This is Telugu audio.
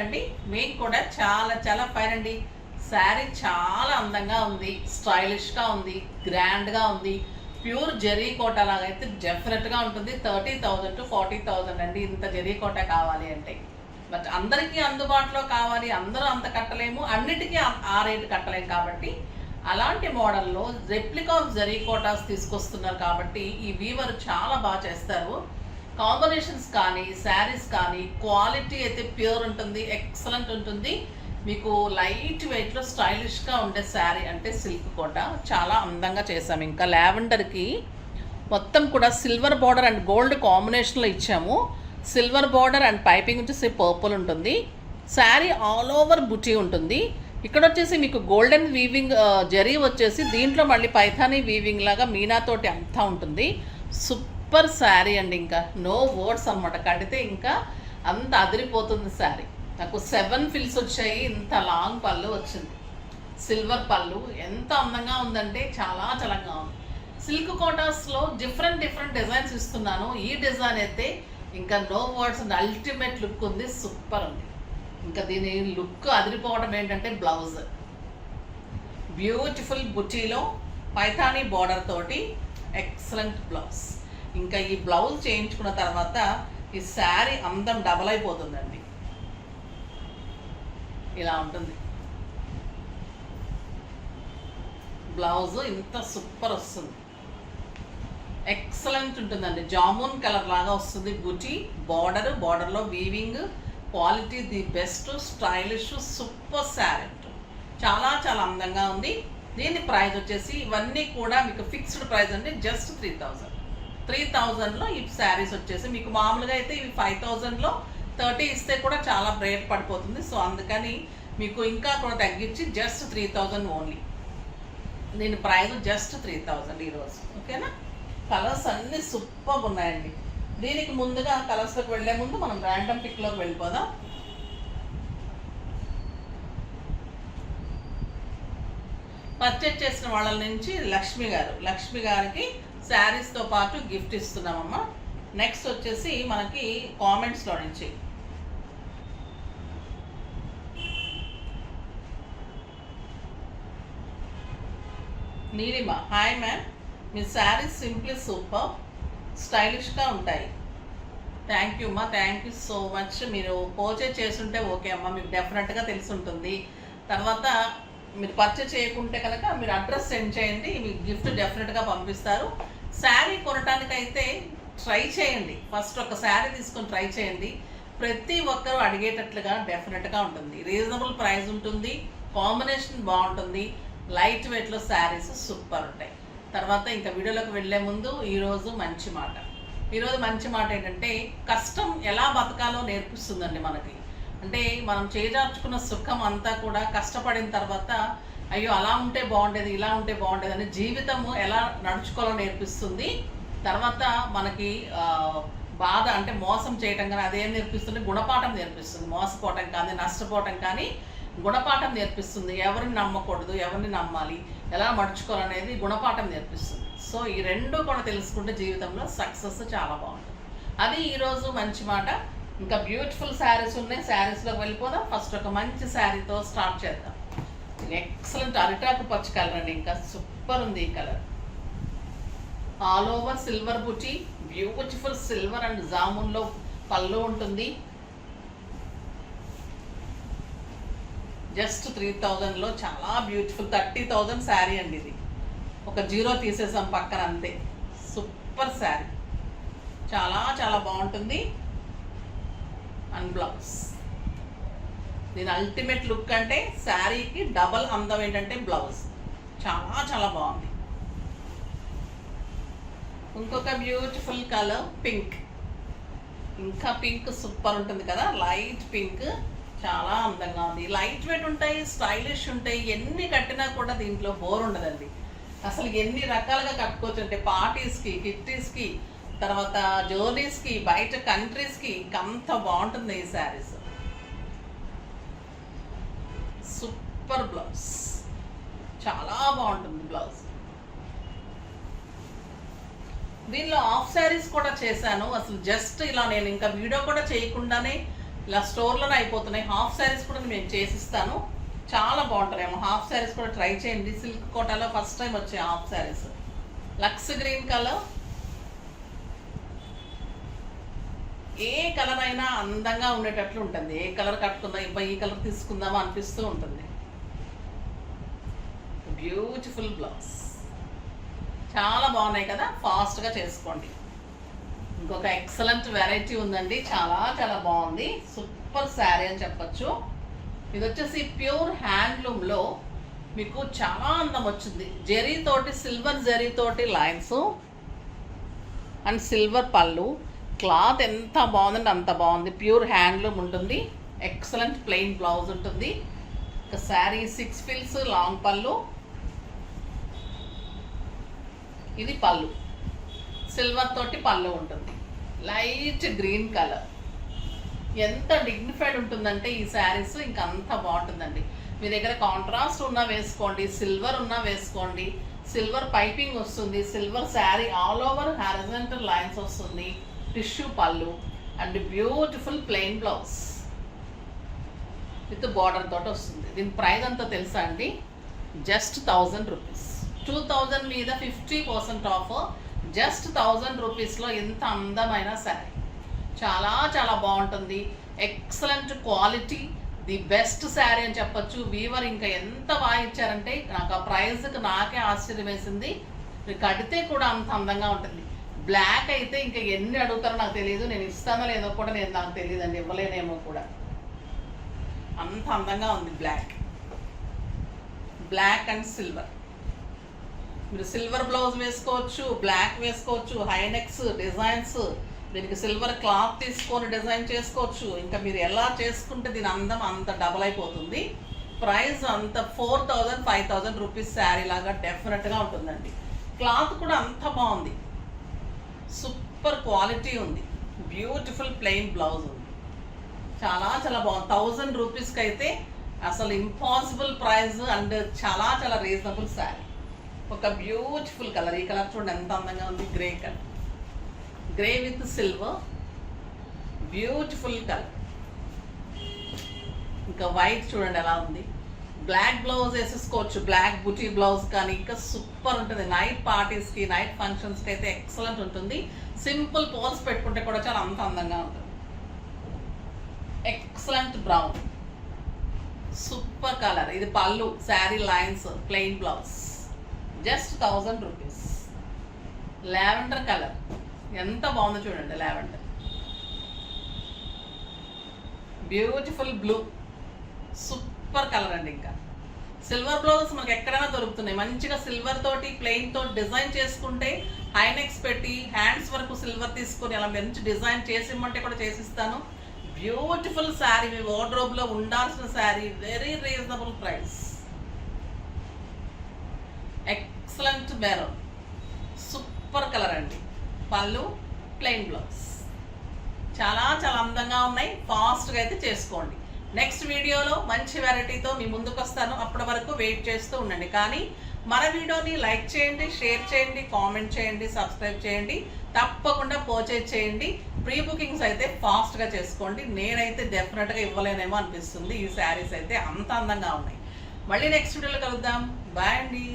అండి, మీకు కూడా చాలా చాలా ఫైన్ అండి. శారీ చాలా అందంగా ఉంది, స్టైలిష్గా ఉంది, గ్రాండ్గా ఉంది. ప్యూర్ జరీ కోట లాగైతే డెఫినెట్గా ఉంటుంది. 30,000 to 40,000 అండి ఇంత జరీ కోట కావాలి అంటే. బట్ అందరికీ అందుబాటులో కావాలి, అందరూ అంత కట్టలేము, అన్నిటికీ ఆ రేటు కట్టలేము. కాబట్టి అలాంటి మోడల్లో రెప్లికా ఆఫ్ జరీ కోటాస్ తీసుకొస్తున్నారు. కాబట్టి ఈ వీవర్ చాలా బాగా చేస్తారు. కాంబినేషన్స్ కానీ శారీస్ కానీ క్వాలిటీ అయితే ప్యూర్ ఉంటుంది, ఎక్సలెంట్ ఉంటుంది. మీకు లైట్ వెయిట్లో స్టైలిష్గా ఉండే శారీ అంటే సిల్క్ కోట చాలా అందంగా చేసాము. ఇంకా లావెండర్కి మొత్తం కూడా సిల్వర్ బార్డర్ అండ్ గోల్డ్ కాంబినేషన్లో ఇచ్చాము. సిల్వర్ బార్డర్ అండ్ పైపింగ్ వచ్చేసి పర్పుల్ ఉంటుంది. శారీ ఆల్ ఓవర్ బుటీ ఉంటుంది. ఇక్కడ వచ్చేసి మీకు గోల్డెన్ వీవింగ్ జరీ వచ్చేసి దీంట్లో మళ్ళీ పైథానీ వీవింగ్ లాగా మీనాతోటి అంతా ఉంటుంది. సూపర్ శారీ అండి, ఇంకా నో వర్డ్స్ అనమాట. కడితే ఇంకా అంత అదిరిపోతుంది శారీ. నాకు 7 ఫిల్స్ వచ్చాయి, ఇంత లాంగ్ పళ్ళు వచ్చింది, సిల్వర్ పళ్ళు. ఎంత అందంగా ఉందంటే చాలా చలంగా ఉంది. సిల్క్ కోటాస్లో డిఫరెంట్ డిజైన్స్ ఇస్తున్నాను. ఈ డిజైన్ అయితే ఇంకా నో వర్డ్స్, అల్టిమేట్ లుక్ ఉంది, సూపర్ ఉంది. ఇంకా దీని లుక్ అదిరిపోవడం ఏంటంటే బ్లౌజ్ బ్యూటిఫుల్ బుటీలో పైథానీ బార్డర్ తోటి ఎక్సలెంట్ బ్లౌజ్. ఇంకా ఈ బ్లౌజ్ చేయించుకున్న తర్వాత ఈ శారీ అందం డబల్ అయిపోతుందండి. ఇలా ఉంటుంది బ్లౌజ్, ఇంత సూపర్ వస్తుంది, ఎక్సలెంట్ ఉంటుందండి. జామున్ కలర్ లాగా వస్తుంది బుటీ. బార్డర్లో weaving quality the best, stylish, super sari చాలా చాలా అందంగా ఉంది. దీని ప్రైస్ వచ్చేసి ఇవన్నీ కూడా మీకు ఫిక్స్డ్ ప్రైస్ అండి, జస్ట్ 3,000లో ఈ శారీస్ వచ్చేసి మీకు మామూలుగా అయితే ఇవి 5,000లో 30 ఇస్తే కూడా చాలా రేట్ పడిపోతుంది. సో అందుకని మీకు ఇంకా కూడా తగ్గించి జస్ట్ 3,000 ఓన్లీ. దీని ప్రైస్ జస్ట్ 3,000 ఈరోజు. ఓకేనా? కలర్స్ అన్నీ సూపర్ ఉన్నాయండి. దీనికి ముందుగా కలర్స్లోకి వెళ్ళే ముందు మనం ర్యాండమ్ పిక్లోకి వెళ్ళిపోదాం. పర్చేజ్ చేసిన వాళ్ళ నుంచి లక్ష్మి గారికి శారీస్తో పాటు గిఫ్ట్ ఇస్తున్నామమ్మా. నెక్స్ట్ వచ్చేసి మనకి కామెంట్స్లో నుంచి నీలిమ, హాయ్ మ్యామ్, మీ శారీస్ సింప్లీ సూపర్, స్టైలిష్గా ఉంటాయి. థ్యాంక్ యూ అమ్మా, థ్యాంక్ యూ సో మచ్. మీరు పర్చేజ్ చేస్తుంటే ఓకే అమ్మా, మీకు డెఫినెట్గా తెలిసి ఉంటుంది. తర్వాత మీరు పర్చేజ్ చేయకుంటే కనుక మీరు అడ్రస్ సెండ్ చేయండి, మీకు గిఫ్ట్ డెఫినెట్గా పంపిస్తారు. శారీ కొనటానికైతే ట్రై చేయండి, ఫస్ట్ ఒక శారీ తీసుకొని ట్రై చేయండి. ప్రతి ఒక్కరూ అడిగేటట్లుగా డెఫినెట్గా ఉంటుంది, రీజనబుల్ ప్రైస్ ఉంటుంది, కాంబినేషన్ బాగుంటుంది, లైట్ వెయిట్లో శారీస్ సూపర్ ఉంటాయి. తర్వాత ఇంకా వీడియోలోకి వెళ్ళే ముందు ఈరోజు మంచి మాట ఏంటంటే కష్టం ఎలా బతకాలో నేర్పిస్తుందండి మనకి. అంటే మనం చేజార్చుకున్న సుఖం అంతా కూడా కష్టపడిన తర్వాత అయ్యో అలా ఉంటే బాగుండేది, ఇలా ఉంటే బాగుండేది అని జీవితము ఎలా నడుచుకోవాలో నేర్పిస్తుంది. తర్వాత మనకి బాధ అంటే మోసం చేయటం కానీ అదేం నేర్పిస్తుంది, గుణపాఠం నేర్పిస్తుంది. మోసపోవటం కానీ నష్టపోవటం కానీ గుణపాఠం నేర్పిస్తుంది. ఎవరిని నమ్మకూడదు, ఎవరిని నమ్మాలి, ఎలా నడుచుకోవాలనేది గుణపాఠం నేర్పిస్తుంది. సో ఈ రెండు కూడా తెలుసుకుంటే జీవితంలో సక్సెస్ చాలా బాగుంటుంది. అది ఈరోజు మంచి మాట. ఇంకా బ్యూటిఫుల్ శారీస్ ఉన్నాయి, శారీస్లోకి వెళ్ళిపోదాం. ఫస్ట్ ఒక మంచి శారీతో స్టార్ట్ చేద్దాం. ఎక్సలెంట్ అరిటాకు పచ్చి కలర్ అండి, ఇంకా సూపర్ ఉంది ఈ colour. All over silver buti, beautiful silver and జామున్లో పళ్ళు ఉంటుంది. జస్ట్ 3,000లో చాలా బ్యూటిఫుల్. 30,000 శారీ అండి ఇది. ఒక 0 తీసేసాం పక్కన, అంతే. సూపర్ శారీ, చాలా చాలా బాగుంటుంది. అండ్ బ్లౌజ్ దీని అల్టిమేట్ లుక్ అంటే శారీకి డబల్ అందం ఏంటంటే బ్లౌజ్ చాలా చాలా బాగుంది. ఇంకొక బ్యూటిఫుల్ కలర్ పింక్, ఇంకా పింక్ సూపర్ ఉంటుంది కదా, లైట్ పింక్ చాలా అందంగా ఉంది. లైట్ వెయిట్ ఉంటాయి, స్టైలిష్ ఉంటాయి, ఎన్ని కట్టినా కూడా దీంట్లో బోర్ ఉండదండి. అసలు ఎన్ని రకాలుగా కట్టుకోవచ్చు అంటే పార్టీస్కి, కిట్టీస్కి, తర్వాత జర్నీస్కి, బయట కంట్రీస్కి అంత బాగుంటుంది ఈ శారీస్. సూపర్ బ్లౌజ్, చాలా బాగుంటుంది బ్లౌజ్. దీనిలో హాఫ్ శారీస్ కూడా చేశాను. అసలు జస్ట్ ఇలా నేను ఇంకా వీడియో కూడా చేయకుండానే ఇలా స్టోర్లోనే అయిపోతున్నాయి. హాఫ్ శారీస్ కూడా నేను చేసిస్తాను, చాలా బాగుంటాయేమో. హాఫ్ శారీస్ కూడా ట్రై చేయండి. సిల్క్ కోటాలో ఫస్ట్ టైం వచ్చాయి హాఫ్ శారీస్. లక్స్ గ్రీన్ కలర్, ఏ కలర్ అయినా అందంగా ఉండేటట్లు ఉంటుంది. ఏ కలర్ కట్టుకుందాం, ఇప్పుడు ఈ కలర్ తీసుకుందామా అనిపిస్తూ ఉంటుంది. బ్యూటిఫుల్ బ్లౌజ్, చాలా బాగున్నాయి కదా, ఫాస్ట్గా చేసుకోండి. ఇంకొక ఎక్సలెంట్ వెరైటీ ఉందండి, చాలా చాలా బాగుంది. సూపర్ శారీ అని చెప్పచ్చు. ఇది వచ్చేసి ప్యూర్ హ్యాండ్లూమ్లో మీకు చాలా అందం వచ్చింది. జరీతోటి, సిల్వర్ జరీతోటి లైన్స్ అండ్ సిల్వర్ పళ్ళు. క్లాత్ ఎంత బాగుందంటే అంత బాగుంది. ప్యూర్ హ్యాండ్లూమ్ ఉంటుంది. ఎక్సలెంట్ ప్లెయిన్ బ్లౌజ్ ఉంటుంది. ఒక శారీ 6 ఫిల్స్ లాంగ్ పళ్ళు. ఇది పళ్ళు, సిల్వర్ తోటి పళ్ళు ఉంటుంది. లైట్ గ్రీన్ కలర్, ఎంత డిగ్నిఫైడ్ ఉంటుందంటే ఈ శారీస్ ఇంకా అంత బాగుంటుందండి. మీ దగ్గర కాంట్రాస్ట్ ఉన్నా వేసుకోండి, సిల్వర్ ఉన్నా వేసుకోండి. సిల్వర్ పైపింగ్ వస్తుంది, silver sari all over horizontal lines వస్తుంది. టిష్యూ పళ్ళు and beautiful plain blouse with border తోటి వస్తుంది. దీని ప్రైస్ అంతా తెలుసా అండి? Just 1000 rupees. 2000 మీద 50% ఆఫ్. జస్ట్ 1000 రూపీస్లో ఇంత అందమైన శారీ, చాలా చాలా బాగుంటుంది. Excellent quality, the best sari అని చెప్పొచ్చు. వీవర్ ఇంకా ఎంత బాగా ఇచ్చారంటే నాకు ఆ ప్రైస్కి నాకే ఆశ్చర్యం వేసింది. కడితే కూడా అంత అందంగా ఉంటుంది. బ్లాక్ అయితే ఇంకా ఎన్ని అడుగుతారో నాకు తెలియదు, నేను ఇస్తానో లేదో కూడా నాకు తెలియదు అండి, ఇవ్వలేనేమో కూడా. అంత అందంగా ఉంది బ్లాక్. బ్లాక్ అండ్ సిల్వర్, మీరు సిల్వర్ బ్లౌజ్ వేసుకోవచ్చు, బ్లాక్ వేసుకోవచ్చు. హైనెక్స్ డిజైన్స్, దీనికి సిల్వర్ క్లాత్ తీసుకొని డిజైన్ చేసుకోవచ్చు. ఇంకా మీరు ఎలా చేసుకుంటే దీని అందం అంత డబల్ అయిపోతుంది. ప్రైస్ అంత 4000 5000 రూపీస్ శారీ లాగా డెఫినెట్గా ఉంటుందండి. క్లాత్ కూడా అంత బాగుంది, సూపర్ క్వాలిటీ ఉంది. బ్యూటిఫుల్ ప్లెయిన్ బ్లౌజ్ ఉంది, చాలా చాలా బాగుంది. 1000 రూపీస్కి అయితే అసలు ఇంపాసిబుల్ ప్రైస్ అండ్ చాలా చాలా రీజనబుల్ శారీ. ఒక బ్యూటిఫుల్ కలర్, ఈ కలర్ చూడండి ఎంత అందంగా ఉంది. Grey colour, grey with silver, beautiful colour. ఇంకా వైట్ చూడండి ఎలా ఉంది. బ్లాక్ బ్లౌజ్ వేసేసుకోవచ్చు, బ్లాక్ బుటీ బ్లౌజ్ కానీ ఇంకా సూపర్ ఉంటుంది. నైట్ పార్టీస్కి, నైట్ ఫంక్షన్స్కి అయితే ఎక్సలెంట్ ఉంటుంది. సింపుల్ పోల్స్ పెట్టుకుంటే కూడా చాలా అంత అందంగా ఉంటుంది. Excellent brown, super colour. ఇది పళ్ళు, sari lines, plain blouse. Just 1000 rupees. Lavender colour ఎంత బాగుందో చూడండి. Lavender, beautiful blue, super colour అండి. ఇంకా సిల్వర్ బ్లౌజెస్ మనకి ఎక్కడైనా దొరుకుతున్నాయి. మంచిగా సిల్వర్ తోటి ప్లెయిన్ తోటి డిజైన్ చేసుకుంటే హైనెక్స్ పెట్టి హ్యాండ్స్ వరకు సిల్వర్ తీసుకొని అలా మంచి డిజైన్ చేసి ఇమ్మంటే కూడా చేసిస్తాను. బ్యూటిఫుల్ శారీ, మీ వార్డ్రోబ్లో ఉండాల్సిన sari. Very reasonable price. Excellent maroon, super colour అండి. పళ్ళు, ప్లెయిన్ బ్లౌజ్, చాలా చాలా అందంగా ఉన్నాయి. ఫాస్ట్గా అయితే చేసుకోండి. నెక్స్ట్ వీడియోలో మంచి వెరైటీతో మీ ముందుకు వస్తాను. అప్పటి వరకు వెయిట్ చేస్తూ ఉండండి. కానీ మన వీడియోని లైక్ చేయండి, షేర్ చేయండి, కామెంట్ చేయండి, సబ్స్క్రైబ్ చేయండి. తప్పకుండా పర్చేజ్ చేయండి. ప్రీ బుకింగ్స్ అయితే ఫాస్ట్గా చేసుకోండి. నేనైతే డెఫినెట్గా ఇవ్వలేనేమో అనిపిస్తుంది. ఈ శారీస్ అయితే అంత అందంగా ఉన్నాయి. మళ్ళీ నెక్స్ట్ వీడియోలో కలుద్దాం. బాయ్ అండి.